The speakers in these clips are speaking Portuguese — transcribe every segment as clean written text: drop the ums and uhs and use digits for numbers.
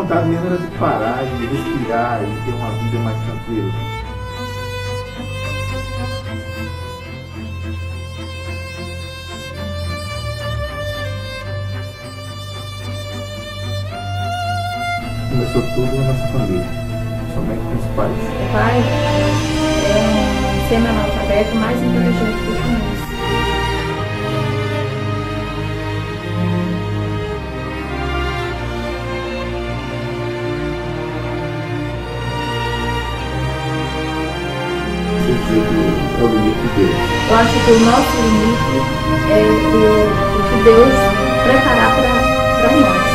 vontade mesmo era de parar, de respirar e ter uma vida mais tranquila. Começou tudo na nossa família, somente com os pais. O pai é um semi-analfabeto mais inteligente que eu conheço. Você dizer que é o limite de Deus. Eu acho que o nosso limite é o que Deus preparar para nós.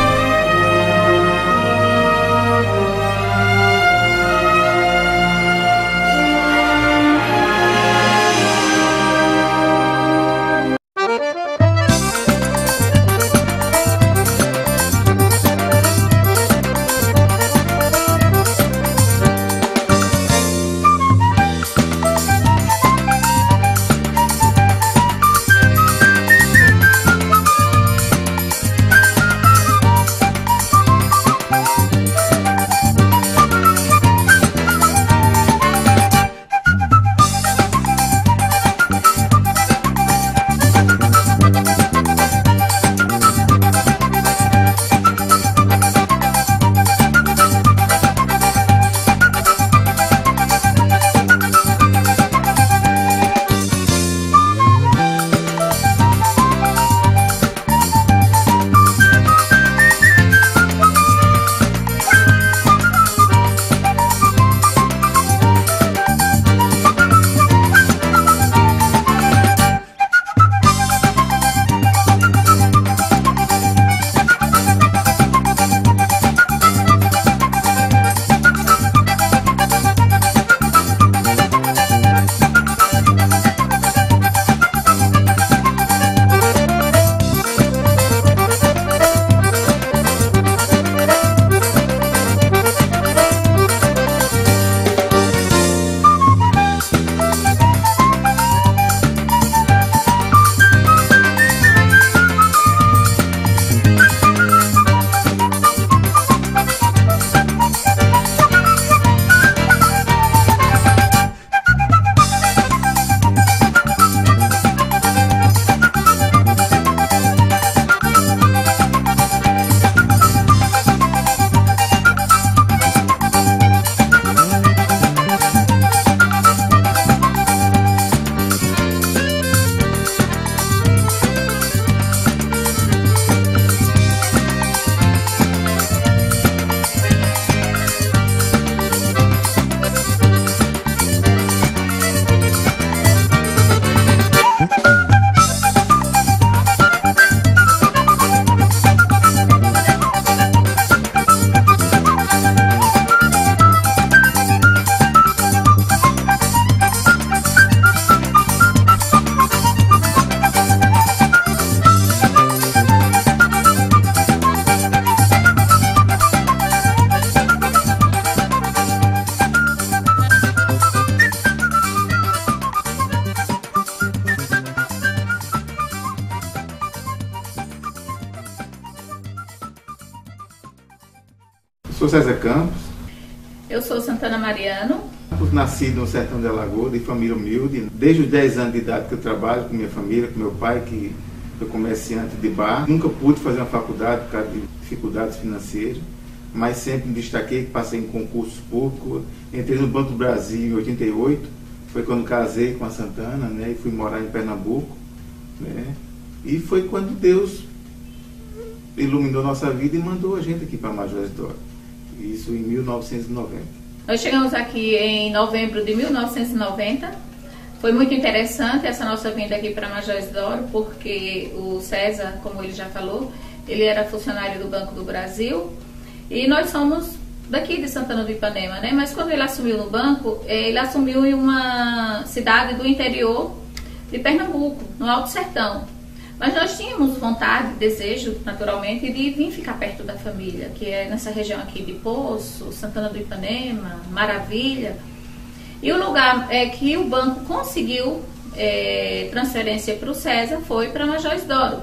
Sou César Campos. Eu sou Santana Mariano. Nasci no sertão de Alagoas, de família humilde. Desde os 10 anos de idade que eu trabalho com minha família, com meu pai, que foi comerciante de bar. Nunca pude fazer uma faculdade por causa de dificuldades financeiras, mas sempre me destaquei, passei em concursos públicos. Entrei no Banco do Brasil em 88, foi quando casei com a Santana, né, e fui morar em Pernambuco, né, e foi quando Deus iluminou nossa vida e mandou a gente aqui para Major Isidoro. Isso em 1990. Nós chegamos aqui em novembro de 1990. Foi muito interessante essa nossa vinda aqui para Major Isidoro, porque o César, como ele já falou, ele era funcionário do Banco do Brasil e nós somos daqui de Santana do Ipanema, né? Mas quando ele assumiu no banco, ele assumiu em uma cidade do interior de Pernambuco, no Alto Sertão. Mas nós tínhamos vontade, desejo, naturalmente, de vir ficar perto da família, que é nessa região aqui de Poço, Santana do Ipanema, Maravilha. E o lugar que o banco conseguiu transferência para o César foi para Major Isidoro.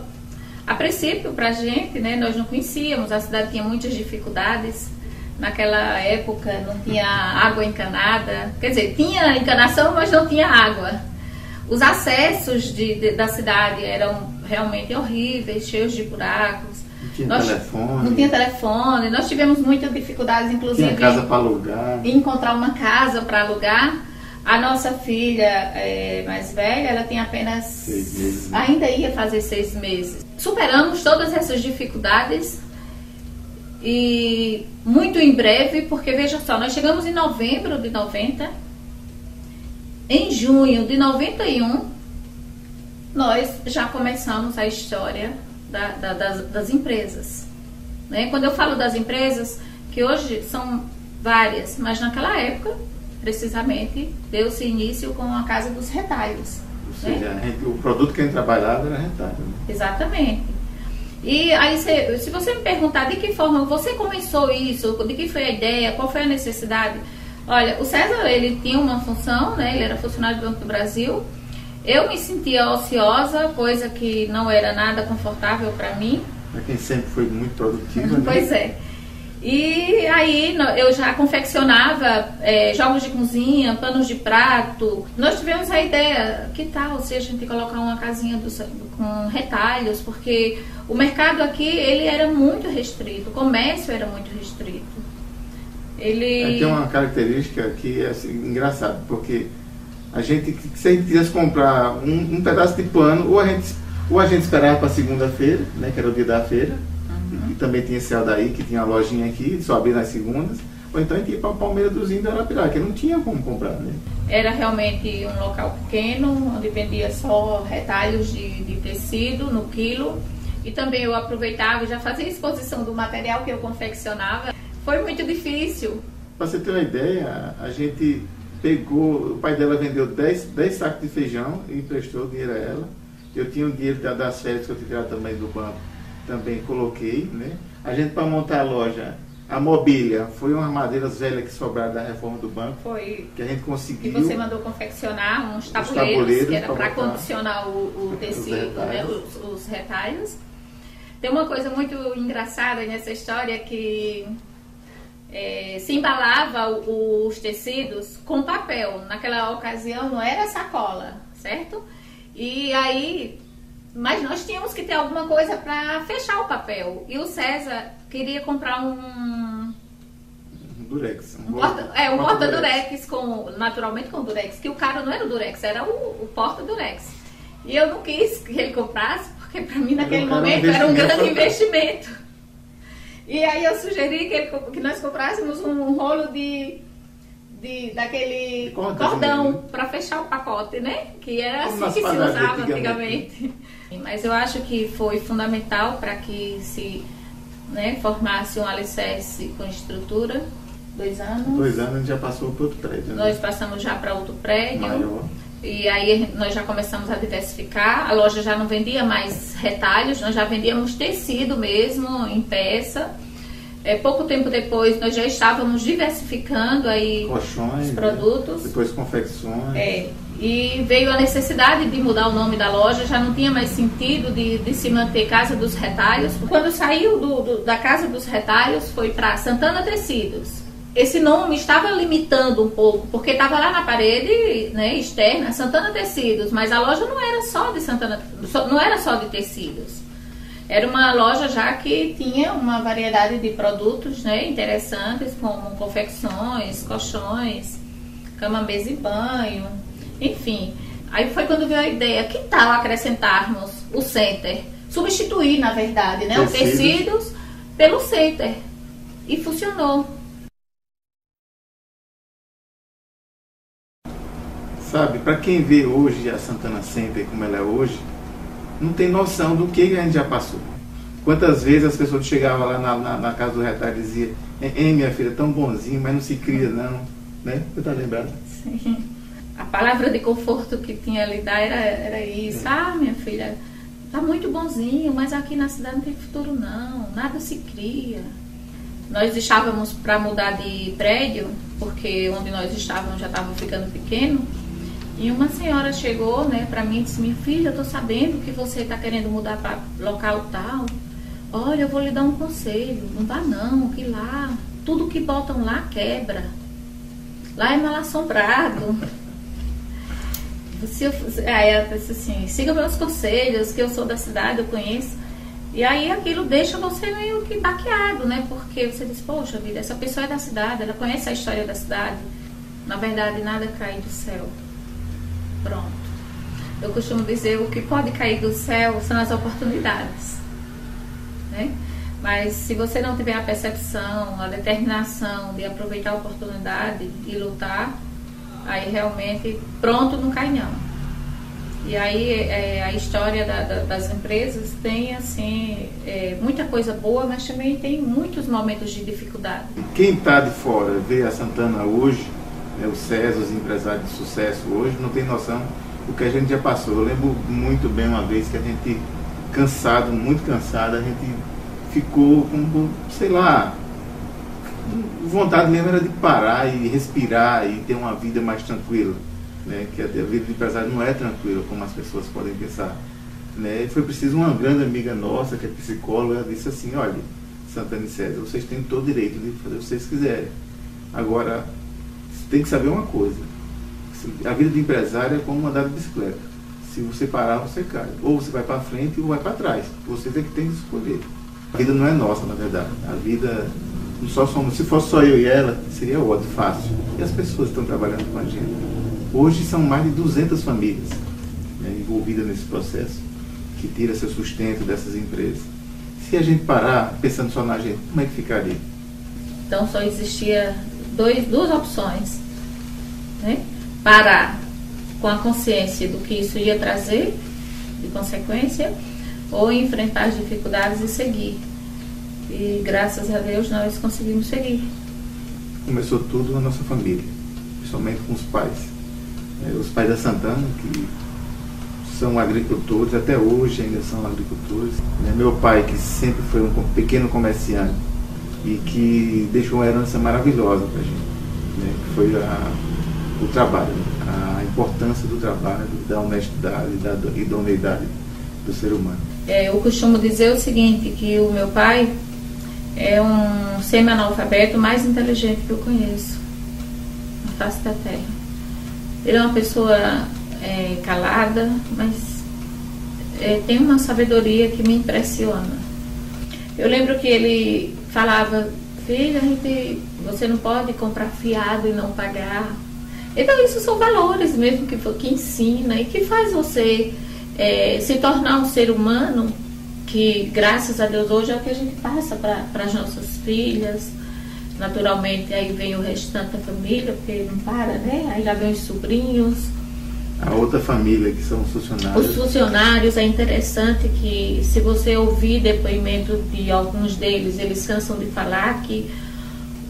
A princípio, para a gente, né, nós não conhecíamos, a cidade tinha muitas dificuldades, Naquela época não tinha água encanada, quer dizer, tinha encanação, mas não tinha água. Os acessos da cidade eram realmente horríveis, cheios de buracos. Não tinha telefone. Nós tivemos muitas dificuldades, inclusive, tinha casa para alugar. Em encontrar uma casa para alugar. A nossa filha mais velha, ela tinha apenas 6 meses, né? Ainda ia fazer 6 meses. Superamos todas essas dificuldades e muito em breve, porque veja só, nós chegamos em novembro de 90, em junho de 91, nós já começamos a história das empresas. Né? Quando eu falo das empresas, que hoje são várias, mas naquela época, precisamente, deu-se início com a Casa dos Retalhos. Ou seja, né? O produto que a gente trabalhava era rentável. Né? Exatamente. E aí, se você me perguntar de que forma você começou isso, de que foi a ideia, qual foi a necessidade... Olha, o César, ele tinha uma função, né? Ele era funcionário do Banco do Brasil. Eu me sentia ociosa, coisa que não era nada confortável para mim. Para quem sempre foi muito produtiva, né? Pois é. E aí eu já confeccionava jogos de cozinha, panos de prato. Nós tivemos a ideia, que tal se a gente colocar uma casinha com retalhos, porque o mercado aqui ele era muito restrito, o comércio era muito restrito. Tem uma característica que é assim, engraçada, porque se a gente quisesse comprar um pedaço de pano, ou a gente esperava para segunda-feira, né, que era o dia da feira, e também tinha esse daí, que tinha uma lojinha aqui, só abria nas segundas, ou então a gente ia para Palmeira dos Índios, Arapiraca, que não tinha como comprar, né? Era realmente um local pequeno, onde vendia só retalhos de tecido no quilo, e também eu aproveitava e já fazia exposição do material que eu confeccionava. Foi muito difícil. Para você ter uma ideia, a gente pegou, o pai dela vendeu 10 sacos de feijão e emprestou o dinheiro a ela. Eu tinha o dinheiro das férias que eu tinha tirado também do banco, também coloquei, né? A gente, para montar a loja, a mobília, foi umas madeiras velhas que sobraram da reforma do banco. Foi. Que a gente conseguiu. E você mandou confeccionar uns tabuleiros que era para condicionar o tecido, os retalhos. Tem uma coisa muito engraçada nessa história que... se embalava os tecidos com papel. Naquela ocasião não era sacola, certo? E aí, mas nós tínhamos que ter alguma coisa para fechar o papel. E o César queria comprar um durex. Um porta-durex, naturalmente com durex, que o cara não era o durex, era o porta-durex. E eu não quis que ele comprasse, porque para mim naquele momento era um grande investimento. E aí eu sugeri que nós comprássemos um rolo daquele cordão para fechar o pacote, né? Que era assim que se usava antigamente. Mas eu acho que foi fundamental para que se formasse um alicerce com estrutura. 2 anos. 2 anos a gente já passou para outro prédio. Né? Nós passamos já para outro prédio. Maior. E aí nós já começamos a diversificar. A loja já não vendia mais retalhos, nós já vendíamos tecido mesmo, em peça. Pouco tempo depois nós já estávamos diversificando aí colchões, os produtos. Depois confecções. E veio a necessidade de mudar o nome da loja, já não tinha mais sentido de se manter Casa dos Retalhos. Quando saiu da Casa dos Retalhos foi para Santana Tecidos. Esse nome estava limitando um pouco, porque estava lá na parede, né, externa, Santana Tecidos, mas a loja não era só de não era só de tecidos. Era uma loja já que tinha uma variedade de produtos, né, interessantes, como confecções, colchões, cama, mesa e banho, enfim. Aí foi quando veio a ideia, que tal acrescentarmos o center? Substituir, na verdade, né, o tecidos pelo center. E funcionou. Sabe, para quem vê hoje a Santana Center como ela é hoje, não tem noção do que a gente já passou. Quantas vezes as pessoas chegavam lá na Casa do Retalho e diziam: minha filha, tão bonzinho, mas não se cria não, né? Você tá lembrado? Sim. A palavra de conforto que tinha ali dar era isso. Minha filha, tá muito bonzinho, mas aqui na cidade não tem futuro não, nada se cria. Nós estávamos para mudar de prédio, porque onde nós estávamos já estava ficando pequeno. E uma senhora chegou, né, para mim e disse: minha filha, eu tô sabendo que você está querendo mudar para local tal. Olha, eu vou lhe dar um conselho, não vá não, que lá tudo que botam lá quebra. Lá é mal assombrado. Aí ela disse assim, siga meus conselhos, que eu sou da cidade, eu conheço. E aí aquilo deixa você meio que baqueado, né? Porque você diz, poxa vida, essa pessoa é da cidade, ela conhece a história da cidade. Na verdade, nada cai do céu. Pronto. Eu costumo dizer, o que pode cair do céu são as oportunidades, né? Mas se você não tiver a percepção, a determinação de aproveitar a oportunidade e lutar, aí realmente pronto não cai não. E aí a história das empresas tem assim muita coisa boa, mas também tem muitos momentos de dificuldade. Quem está de fora vê a Santana hoje, o César, os empresários de sucesso hoje, não tem noção do que a gente já passou. Eu lembro muito bem uma vez que a gente, cansado, muito cansado, a gente ficou com, sei lá, vontade mesmo era de parar e respirar e ter uma vida mais tranquila, né? Que a vida de empresário não é tranquila como as pessoas podem pensar, né? E foi preciso uma grande amiga nossa, que é psicóloga, disse assim, olha, Santana e César, vocês têm todo o direito de fazer o que vocês quiserem. Agora, você tem que saber uma coisa, a vida de empresário é como andar de bicicleta. Se você parar, você cai. Ou você vai para frente ou vai para trás. Você é que tem que escolher. A vida não é nossa, na verdade. A vida, se fosse só eu e ela, seria ótimo, fácil. E as pessoas estão trabalhando com a gente. Hoje são mais de 200 famílias, né, envolvidas nesse processo, que tira seu sustento dessas empresas. Se a gente parar pensando só na gente, como é que ficaria? Então só existia duas opções, né? Parar com a consciência do que isso ia trazer de consequência, ou enfrentar as dificuldades e seguir. E graças a Deus nós conseguimos seguir. Começou tudo na nossa família, principalmente com os pais. Os pais da Santana, que são agricultores, até hoje ainda são agricultores. Meu pai, que sempre foi um pequeno comerciante e que deixou uma herança maravilhosa para a gente, que foi o trabalho, a importância do trabalho, da honestidade e da idoneidade do ser humano. Eu costumo dizer o seguinte, que o meu pai é um semi-analfabeto mais inteligente que eu conheço na face da terra. Ele é uma pessoa calada, mas tem uma sabedoria que me impressiona. Eu lembro que ele falava, filha, você não pode comprar fiado e não pagar. Então isso são valores mesmo que ensina e que faz você se tornar um ser humano que, graças a Deus, hoje é o que a gente passa para as nossas filhas. Naturalmente, aí vem o restante da família, porque não para, né? Aí já vem os sobrinhos. A outra família, que são os funcionários. Os funcionários, é interessante que, se você ouvir depoimento de alguns deles, eles cansam de falar que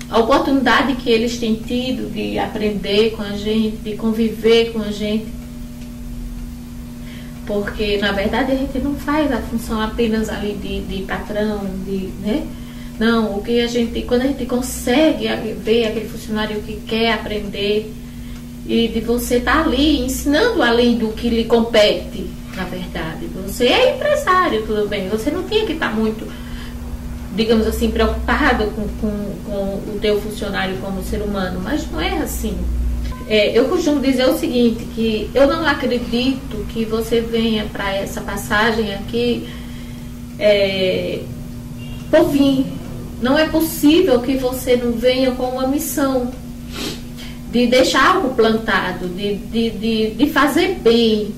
a oportunidade que eles têm tido de aprender com a gente, de conviver com a gente, porque na verdade a gente não faz a função apenas ali de patrão, né? Não, quando a gente consegue ver aquele funcionário que quer aprender e de você estar ali ensinando além do que lhe compete, na verdade. Você é empresário, tudo bem, você não tinha que estar muito, digamos assim, preocupado com o teu funcionário como ser humano, mas não é assim. Eu costumo dizer o seguinte, que eu não acredito que você venha para essa passagem aqui por vir. Não é possível que você não venha com uma missão de deixar algo plantado, de fazer bem.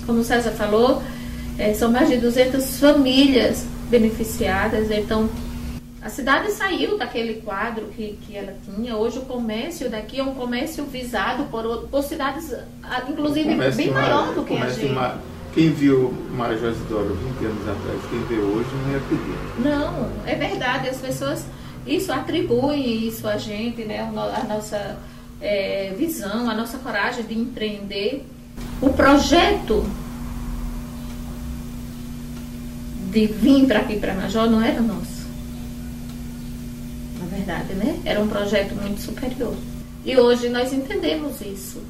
Como o César falou, são mais de 200 famílias beneficiadas, então a cidade saiu daquele quadro que ela tinha. Hoje o comércio daqui é um comércio visado por cidades, inclusive, bem maior do que a gente. Quem viu Major Isidoro 20 anos atrás, quem vê hoje não ia pedir. Não, é verdade, as pessoas, isso atribui isso a gente, né? A nossa visão, a nossa coragem de empreender. O projeto de vir para aqui, para Major, não era nosso. Na verdade, né? Era um projeto muito superior. E hoje nós entendemos isso.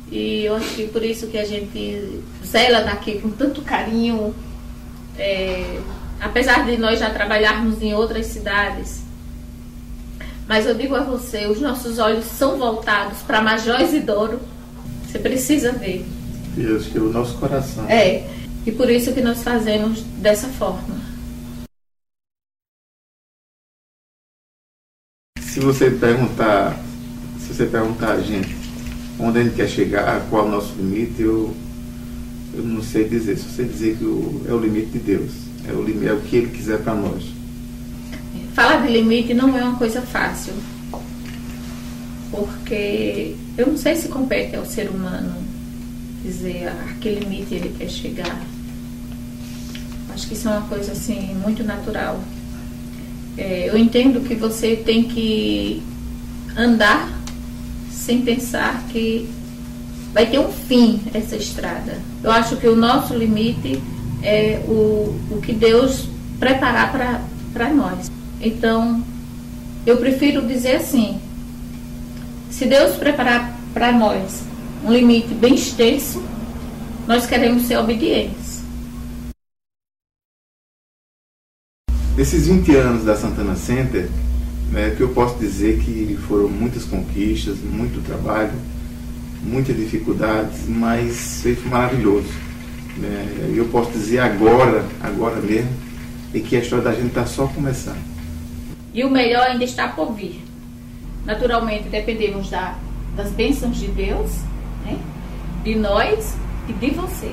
E eu acho que por isso que a gente zela daqui com tanto carinho, apesar de nós já trabalharmos em outras cidades, Mas eu digo a você, os nossos olhos são voltados para Major Isidoro. Você precisa ver. Deus, que é o nosso coração. E por isso que nós fazemos dessa forma. Se você perguntar a gente onde a gente quer chegar, qual é o nosso limite, eu não sei dizer. Só sei dizer que é o limite de Deus. É o que Ele quiser para nós. Falar de limite não é uma coisa fácil. Porque eu não sei se compete ao ser humano dizer a que limite ele quer chegar. Acho que isso é uma coisa assim muito natural. Eu entendo que você tem que andar sem pensar que vai ter um fim essa estrada. Eu acho que o nosso limite é o que Deus preparar para nós. Então, eu prefiro dizer assim, se Deus preparar para nós um limite bem extenso, nós queremos ser obedientes. Nesses 20 anos da Santana Center, que eu posso dizer que foram muitas conquistas, muito trabalho, muitas dificuldades, mas foi maravilhoso. Eu posso dizer agora mesmo, e que a história da gente está só começando. E o melhor ainda está por vir. Naturalmente, dependemos das bênçãos de Deus, né? De nós e de você.